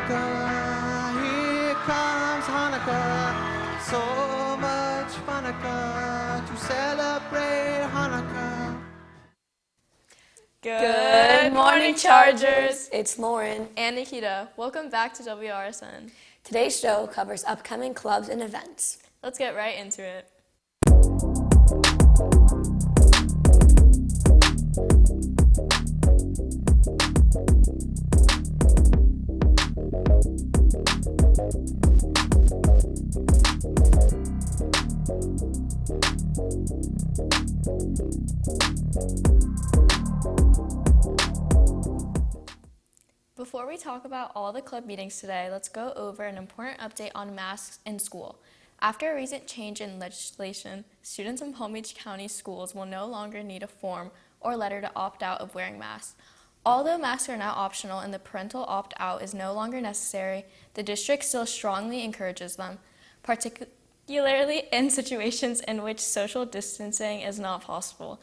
Hanukkah, here comes Hanukkah. So much Hanukkah to celebrate Hanukkah. Good morning, Chargers! It's Lauren. And Nikita. Welcome back to Wrsn. Today's show covers upcoming clubs and events. Let's get right into it. Before we talk about all the club meetings today, let's go over an important update on masks in school. After a recent change in legislation, students in Palm Beach County schools will no longer need a form or letter to opt out of wearing masks. Although masks are now optional and the parental opt-out is no longer necessary, the district still strongly encourages them, particularly in situations in which social distancing is not possible.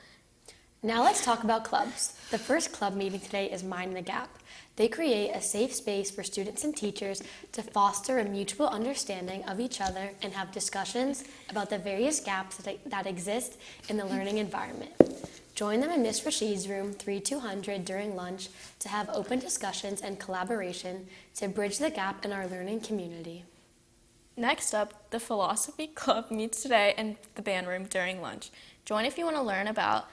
Now let's talk about clubs. The first club meeting today is Mind the Gap. They create a safe space for students and teachers to foster a mutual understanding of each other and have discussions about the various gaps that exist in the learning environment. Join them in Miss Rashid's room 3200 during lunch to have open discussions and collaboration to bridge the gap in our learning community. Next up, the Philosophy Club meets today in the band room during lunch. Join if you want to learn about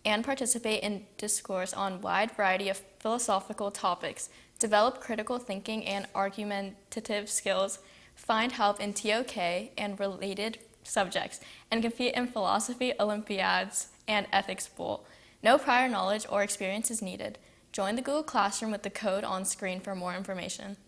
and participate in discourse on a wide variety of philosophical topics, develop critical thinking and argumentative skills, find help in TOK and related subjects, and compete in philosophy Olympiads and ethics bowl. No prior knowledge or experience is needed. Join the Google Classroom with the code on screen for more information.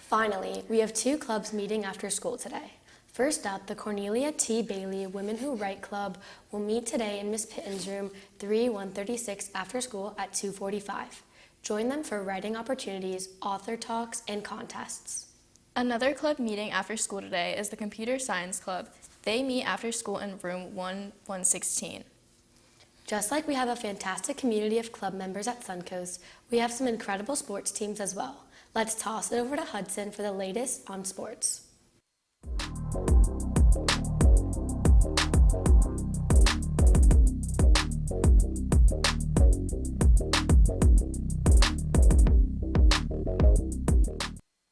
Finally, we have two clubs meeting after school today. First up, the Cornelia T. Bailey Women Who Write Club will meet today in Miss Pitten's room 3136 after school at 2:45. Join them for writing opportunities, author talks, and contests. Another club meeting after school today is the Computer Science Club. They meet after school in room 1116. Just like we have a fantastic community of club members at Suncoast, we have some incredible sports teams as well. Let's toss it over to Hudson for the latest on sports.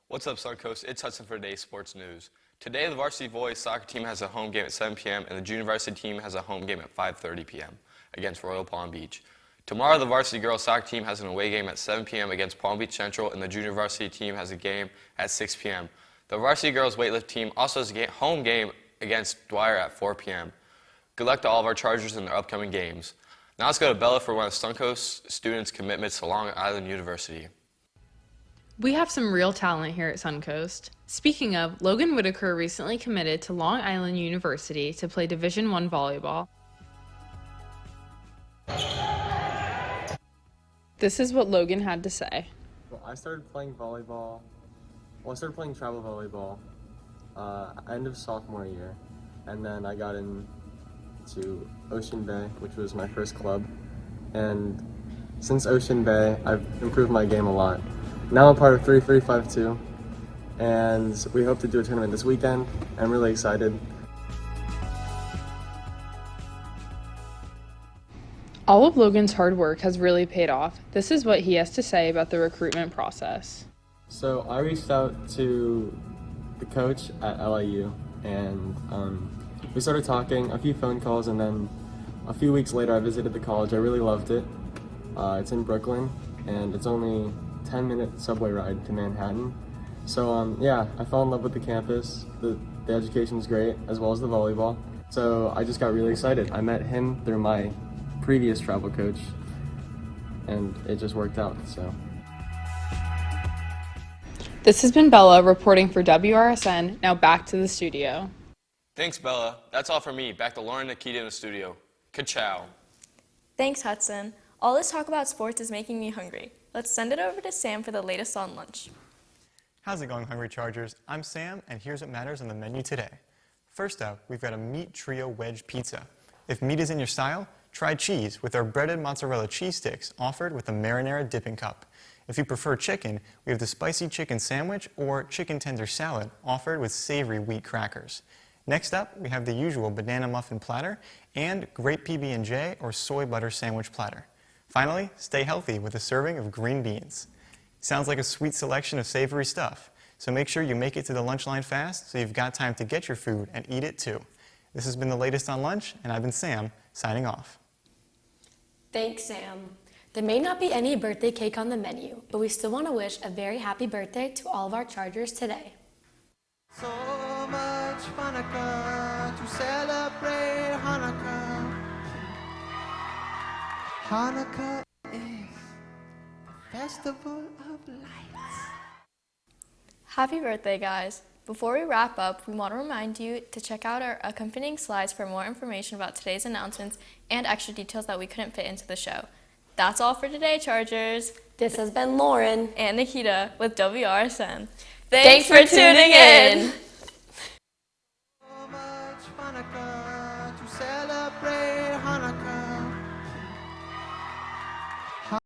What's up, Suncoast? It's Hudson for today's sports news. Today, the varsity boys soccer team has a home game at 7 p.m. and the junior varsity team has a home game at 5:30 p.m. against Royal Palm Beach. Tomorrow, the varsity girls soccer team has an away game at 7 p.m. against Palm Beach Central, and the junior varsity team has a game at 6 p.m. The varsity girls weightlift team also has a home game against Dwyer at 4 p.m. Good luck to all of our Chargers in their upcoming games. Now let's go to Bella for one of Suncoast students' commitments to Long Island University. We have some real talent here at Suncoast. Speaking of, Logan Whitaker recently committed to Long Island University to play Division I volleyball. This is what Logan had to say. Well, I started playing volleyball. Well, I started playing travel volleyball end of sophomore year, and then I got into Ocean Bay, which was my first club. And since Ocean Bay, I've improved my game a lot. Now I'm part of 3352, and we hope to do a tournament this weekend. I'm really excited. All of Logan's hard work has really paid off. This is what he has to say about the recruitment process. So I reached out to the coach at LIU, and we started talking, a few phone calls, and then a few weeks later I visited the college. I really loved it. It's in Brooklyn, and it's only 10-minute subway ride to Manhattan. So yeah, I fell in love with the campus. The education's great, as well as the volleyball. So I just got really excited. I met him through my previous travel coach, and it just worked out, so. This has been Bella reporting for WRSN. Now back to the studio. Thanks, Bella. That's all from me. Back to Lauren and Nikita in the studio. Ka-chow. Thanks, Hudson. All this talk about sports is making me hungry. Let's send it over to Sam for the latest on lunch. How's it going, Hungry Chargers? I'm Sam, and here's what matters on the menu today. First up, we've got a meat trio wedge pizza. If meat is in your style, try cheese with our breaded mozzarella cheese sticks offered with a marinara dipping cup. If you prefer chicken, we have the spicy chicken sandwich or chicken tender salad offered with savory wheat crackers. Next up, we have the usual banana muffin platter and grape PB&J or soy butter sandwich platter. Finally, stay healthy with a serving of green beans. Sounds like a sweet selection of savory stuff, so make sure you make it to the lunch line fast so you've got time to get your food and eat it too. This has been the latest on lunch, and I've been Sam, signing off. Thanks, Sam. There may not be any birthday cake on the menu, but we still want to wish a very happy birthday to all of our Chargers today. So much Hanukkah to celebrate Hanukkah. Hanukkah is the festival of lights. Happy birthday, guys. Before we wrap up, we want to remind you to check out our accompanying slides for more information about today's announcements and extra details that we couldn't fit into the show. That's all for today, Chargers. This has been Lauren And Nikita with Wrsn. Thanks for tuning in. So much Hanukkah to celebrate